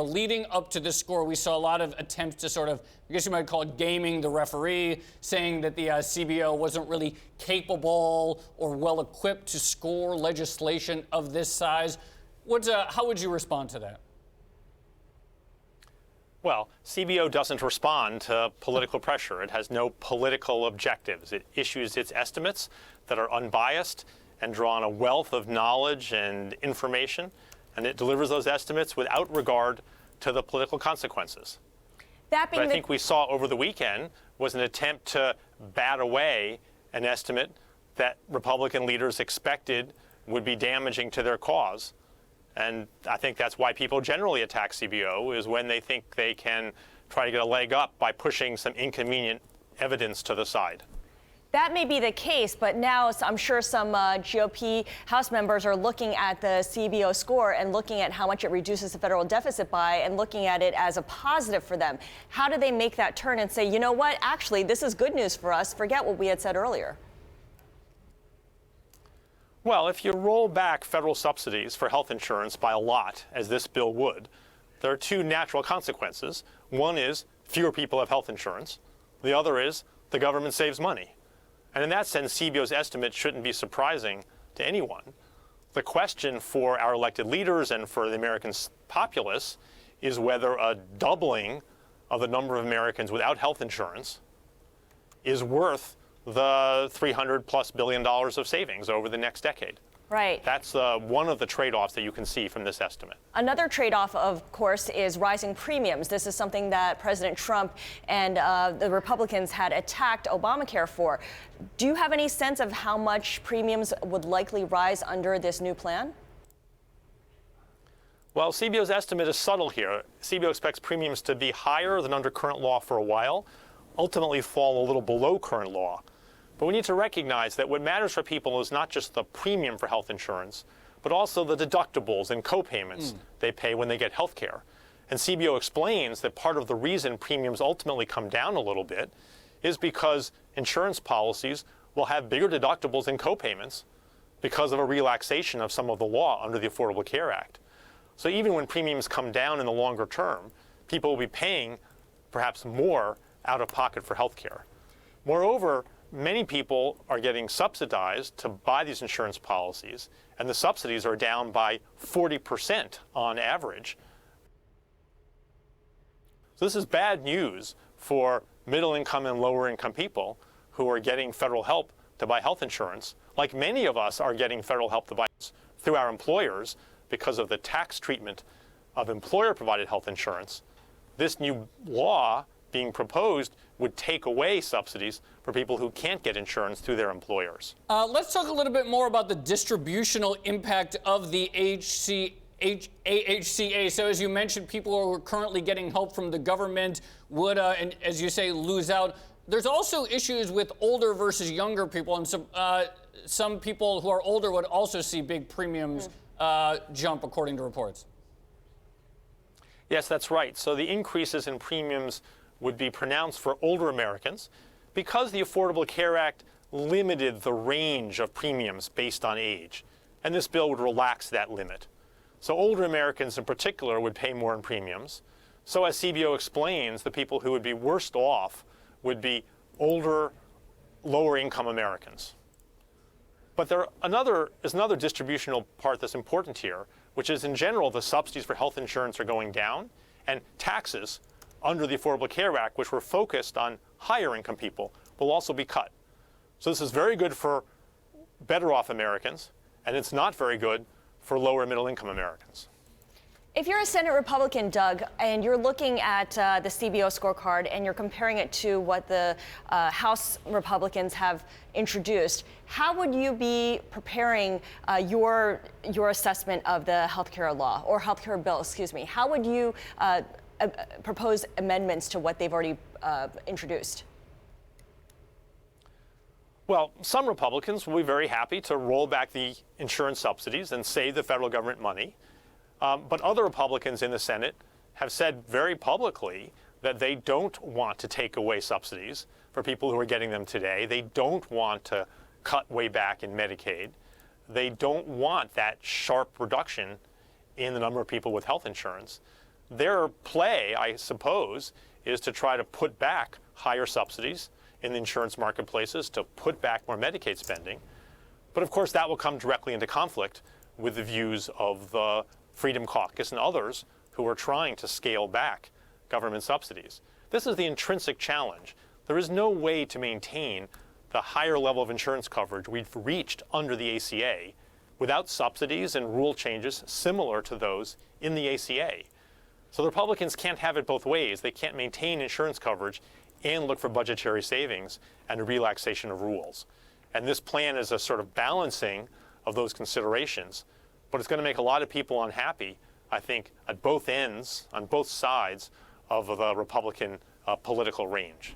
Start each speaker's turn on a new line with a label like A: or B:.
A: Leading up to this score, we saw a lot of attempts to sort of, I guess you might call it gaming the referee, saying that the CBO wasn't really capable or well equipped to score legislation of this size. How would you respond to that?
B: Well, CBO doesn't respond to political pressure. It has no political objectives. It issues its estimates that are unbiased and draw on a wealth of knowledge and information, and it delivers those estimates without regard to the political consequences.
C: That being
B: what I think we saw over the weekend was an attempt to bat away an estimate that Republican leaders expected would be damaging to their cause. And I think that's why people generally attack CBO, is when they think they can try to get a leg up by pushing some inconvenient evidence to the side.
C: That may be the case, but now I'm sure some GOP House members are looking at the CBO score and looking at how much it reduces the federal deficit by and looking at it as a positive for them. How do they make that turn and say, you know what, actually, this is good news for us, forget what we had said earlier?
B: Well, if you roll back federal subsidies for health insurance by a lot, as this bill would, there are two natural consequences. One is fewer people have health insurance. The other is the government saves money. And in that sense, CBO's estimate shouldn't be surprising to anyone. The question for our elected leaders and for the American populace is whether a doubling of the number of Americans without health insurance is worth the $300+ billion of savings over the next decade.
C: Right.
B: That's one of the trade-offs that you can see from this estimate.
C: Another trade-off, of course, is rising premiums. This is something that President Trump and the Republicans had attacked Obamacare for. Do you have any sense of how much premiums would likely rise under this new plan?
B: Well, CBO's estimate is subtle here. CBO expects premiums to be higher than under current law for a while, ultimately fall a little below current law. But we need to recognize that what matters for people is not just the premium for health insurance, but also the deductibles and co-payments they pay when they get health care. And CBO explains that part of the reason premiums ultimately come down a little bit is because insurance policies will have bigger deductibles and co-payments because of a relaxation of some of the law under the Affordable Care Act. So even when premiums come down in the longer term, people will be paying perhaps more out of pocket for health care. Moreover, many people are getting subsidized to buy these insurance policies, and the subsidies are down by 40% on average. So this is bad news for middle-income and lower-income people who are getting federal help to buy health insurance, like many of us are getting federal help to buy through our employers because of the tax treatment of employer-provided health insurance. This new law being proposed would take away subsidies for people who can't get insurance through their employers.
A: Let's talk a little bit more about the distributional impact of the AHCA. So as you mentioned, people who are currently getting help from the government would, and as you say, lose out. There's also issues with older versus younger people, and some people who are older would also see big premiums jump, according to reports.
B: Yes, that's right. So the increases in premiums would be pronounced for older Americans because the Affordable Care Act limited the range of premiums based on age, and this bill would relax that limit. So older Americans in particular would pay more in premiums. So as CBO explains, the people who would be worst off would be older, lower-income Americans. But there's another distributional part that's important here, which is in general the subsidies for health insurance are going down, and taxes under the Affordable Care Act, which were focused on higher income people, will also be cut. So this is very good for better off Americans, and it's not very good for lower middle income Americans.
C: If you're a Senate Republican, Doug, and you're looking at the CBO scorecard and you're comparing it to what the House Republicans have introduced, how would you be preparing your assessment of the healthcare law or healthcare bill, excuse me? How would you propose amendments to what they've already introduced?
B: Well, some Republicans will be very happy to roll back the insurance subsidies and save the federal government money. But other Republicans in the Senate have said very publicly that they don't want to take away subsidies for people who are getting them today. They don't want to cut way back in Medicaid. They don't want that sharp reduction in the number of people with health insurance. their play, I suppose, is to try to put back higher subsidies in the insurance marketplaces, to put back more Medicaid spending. But of course, that will come directly into conflict with the views of the Freedom Caucus and others who are trying to scale back government subsidies. This is the intrinsic challenge. There is no way to maintain the higher level of insurance coverage we've reached under the ACA without subsidies and rule changes similar to those in the ACA. So the Republicans can't have it both ways. They can't maintain insurance coverage and look for budgetary savings and a relaxation of rules. And this plan is a sort of balancing of those considerations, but it's going to make a lot of people unhappy, I think, at both ends, on both sides of the Republican political range.